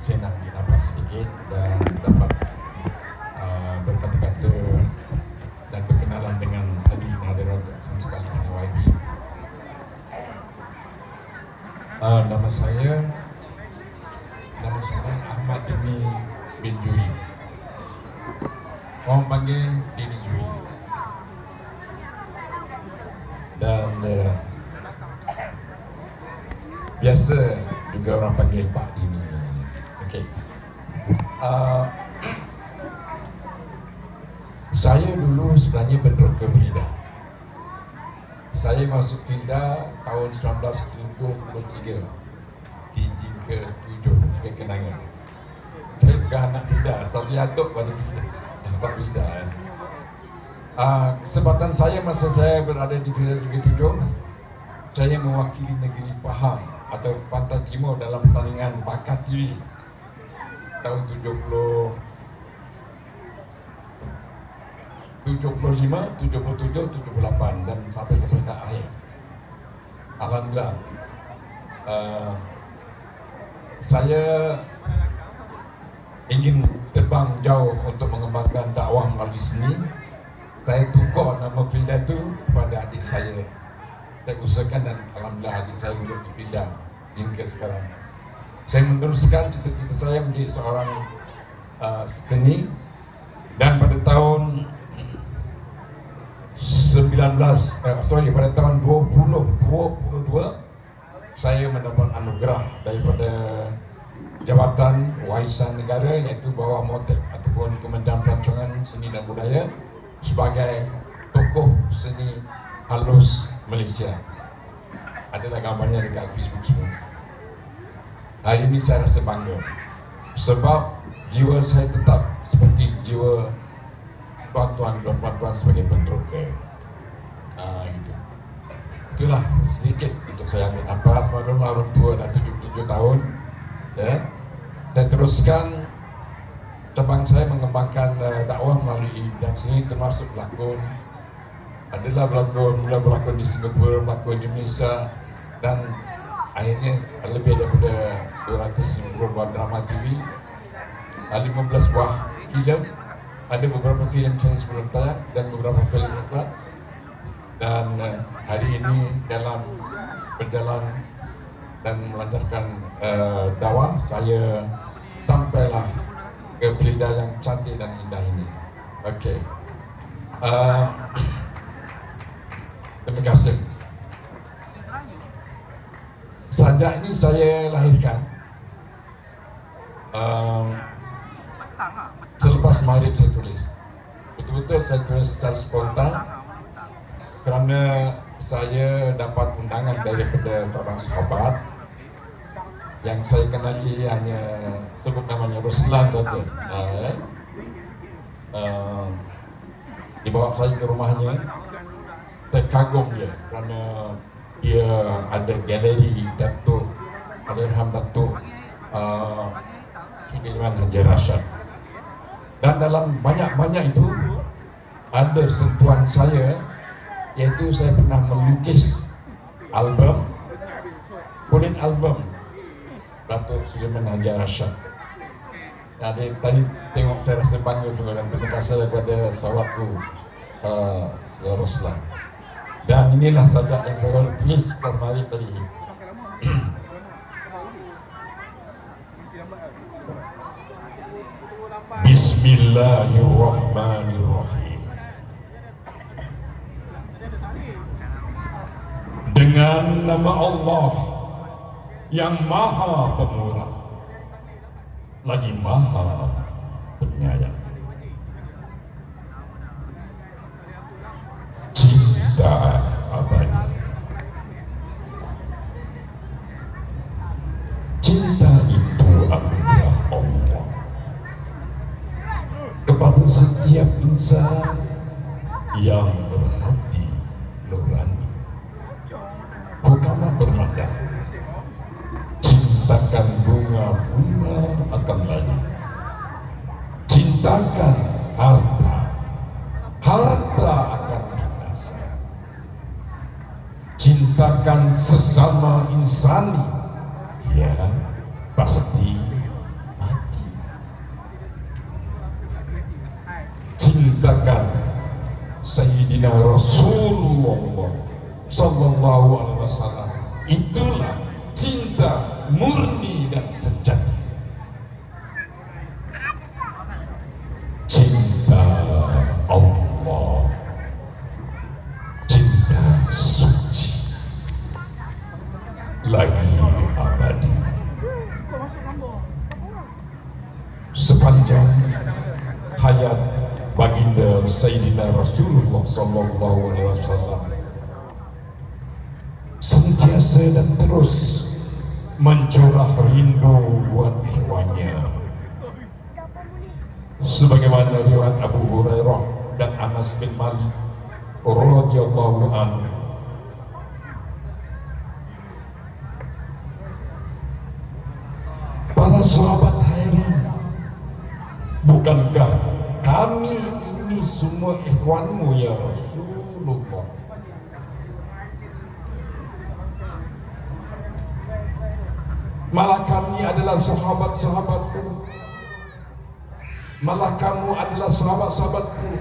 saya nak ambil nafas sedikit dan dapat berkata-kata dan berkenalan dengan hadirin hadirat sama sekali dengan YB. Nama saya Ahmad Dini bin Juri. Orang panggil Dini Juri. Dan biasa juga orang panggil Pak Dini. Okey. Saya dulu sebenarnya bentroka Filda. Saya masuk Filda tahun 1973 di Jingka 7, Jingka Kenangan. Saya bukan anak Filda, tapi atuk pada Filda. Nampak Filda. Kesempatan saya masa saya berada di Filda Jingka 7, saya mewakili negeri Pahang atau Pantai Timur dalam pertandingan bakat diri tahun 75, 77, 78 dan sampai ke peringkat akhir. Alhamdulillah, saya ingin terbang jauh untuk mengembangkan dakwah melalui seni. Saya tukar nama Filda itu kepada adik saya. Saya usahakan dan alhamdulillah adik saya duduk di Filda Jingka sekarang. Saya meneruskan cita-cita saya menjadi seorang seni, dan pada tahun pada tahun 2022 saya mendapat anugerah daripada Jabatan Warisan Negara, iaitu bawah MOTEK ataupun Kementerian Pelancongan Seni dan Budaya, sebagai tokoh seni halus Malaysia. Adalah gambarnya dekat Facebook semua. Hari ini saya rasa bangga sebab jiwa saya tetap seperti jiwa tuan-tuan dan puan-puan sebagai bentroka. Gitu. Itulah sedikit untuk saya ambil nafas. Maklum orang tua dah 77 tahun. Ya. Saya teruskan cabang saya mengembangkan dakwah melalui bidang seni, termasuk berlakon. Mula berlakon di Singapura, berlakon di Malaysia, dan akhirnya lebih daripada 250 buah drama TV, 15 buah filem, ada beberapa filem saya sebelum tayang dan beberapa filem iklan. Dan hari ini dalam berjalan dan melancarkan dakwah, saya sampailah ke Filda yang cantik dan indah ini. Okey. Terima kasih. Sajak ini saya lahirkan selepas maghrib saya tulis. Betul-betul saya tulis secara spontan kerana saya dapat undangan daripada seorang sahabat yang saya kenali, hanya sebut namanya Ruslan saja. Dibawa saya ke rumahnya. Saya kagum dia kerana dia ada galeri Datuk Allahyarham Datuk Sudirman Haji Rashad, dan dalam banyak-banyak itu ada sentuhan saya, iaitu saya pernah melukis album, kulit album Datuk Sudirman Haji Rashad. Tadi tengok saya rasa bangga juga, dan terima kasih kepada sahabatku Saudara Ruslan. Dan inilah sajak yang saya baru tulis pas hari tadi. Bismillahirrahmanirrahim. Dengan nama Allah yang Maha Pemurah lagi Maha Penyayang. Cinta abadi. Cinta itu anugerah Allah kepada setiap insan yang berhati nurani. Bukanlah bermandang. Cintakan bunga-bunga akan layu. Cintakan harta, harta akan binasa. Cintakan sesama insani, ya pasti Sayyidina Rasulullah sallallahu alaihi wasallam. Itulah cinta murni dan sejati. Cinta Allah, cinta suci, lagi abadi. Sepanjang hayat baginda Sayyidina Rasulullah sallallahu alaihi wasallam sentiasa dan terus mencurah rindu buat ikhwannya, sebagaimana riwayat Abu Hurairah dan Anas bin Malik radhiyallahu anhu. Para sahabat heran, bukankah kami ini semua ikhwanmu ya Rasulullah? Malah kami adalah sahabat-sahabatku, malah kamu adalah sahabat-sahabatku,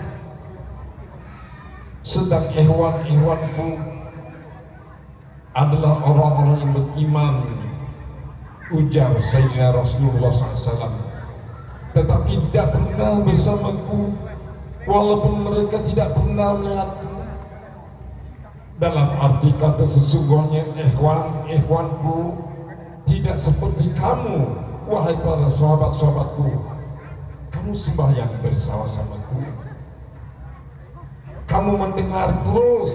sedang ikhwan-ikhwanku adalah orang-orang yang beriman, ujar Sayyidina Rasulullah SAW. Tetapi tidak pernah bersamaku, walaupun mereka tidak pernah melihatku. Dalam arti kata sesungguhnya ikhwanku tidak seperti kamu, wahai para sahabat-sahabatku. Kamu sembahyang bersama-samaku, kamu mendengar terus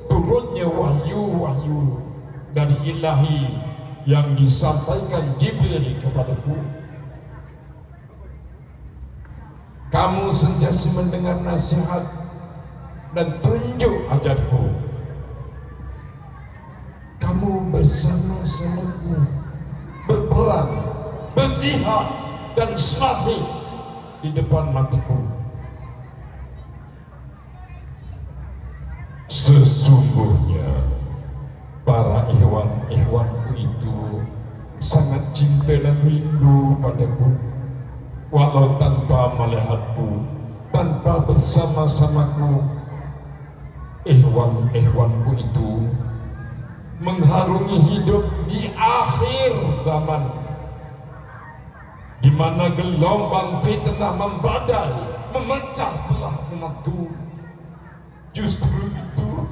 turunnya wahyu-wahyu dari ilahi yang disampaikan Jibril kepadaku. Kamu sentiasa mendengar nasihat dan tunjuk ajarku. Kamu bersama-samaku berperang, berjihad dan syahid di depan mataku. Sesungguhnya para ikhwan-ikhwanku itu sangat cinta dan rindu padaku, walau tanpa melihatku, tanpa bersama-samaku. Ikhwan-ikhwanku itu mengharungi hidup di akhir zaman, di mana gelombang fitnah membadai, memecah belah umatku. Justru itu,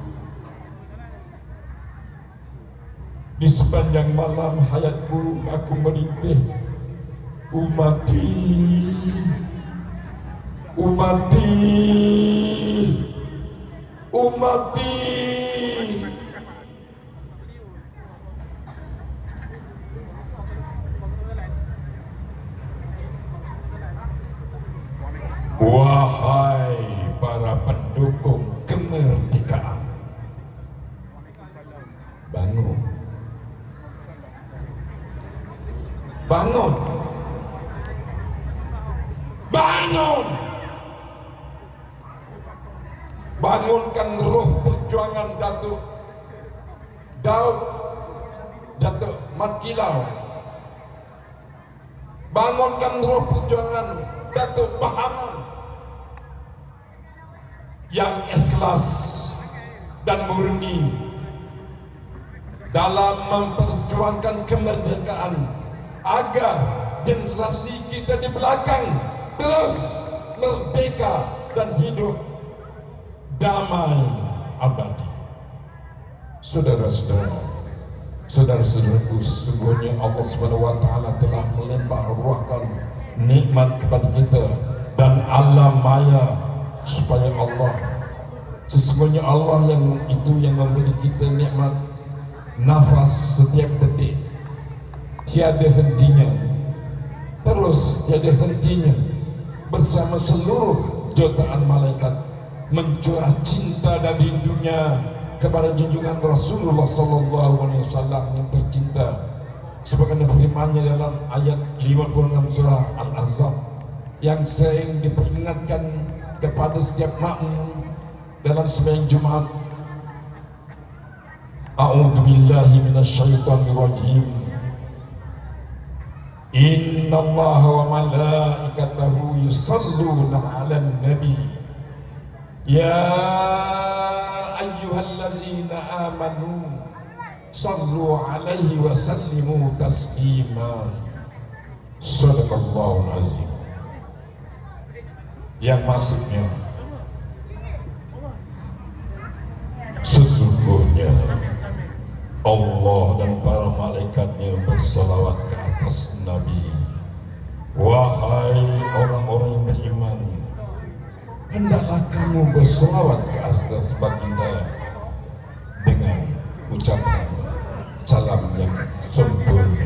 di sepanjang malam hayatku aku merintih, umati, umati, umati. Wahai para pendukung kemerdekaan, bangun, bangun, bangun, bangunkan roh perjuangan Datuk Daud, Datuk Mat Kilau. Bangunkan roh perjuangan Datuk Bahaman yang ikhlas dan murni dalam memperjuangkan kemerdekaan, agar generasi kita di belakang terus merdeka dan hidup damai abadi. Saudara-saudara, saudara-saudaraku, sesungguhnya Allah SWT telah melimpahruahkan nikmat kepada kita dan alam maya, supaya Allah, sesungguhnya Allah yang memberi kita nikmat nafas setiap detik, tiada hentinya, terus tiada hentinya, bersama seluruh jutaan malaikat mencurah cinta dan rindunya kepada junjungan Rasulullah SAW yang tercinta, sebagaimana firman-Nya dalam ayat 56 surah Al-Ahzab, yang sering diperingatkan kepada setiap makmum dalam sembahyang Jumat. A'udzu billahi minasyaitonir rajim. Innallaha wa malaikatahu yusholluna 'alan nabi Ya ayyuhallazina amanu sallu alaihi wa sallimu taslima. Sadaqallahul azim. Yang maksudnya sesungguhnya Allah dan para malaikatnya bersalawat ke atas Nabi. Wahai orang-orang yang beriman, hendaklah kamu bersalawat ke atas baginda dengan ucapan salam yang sempurna.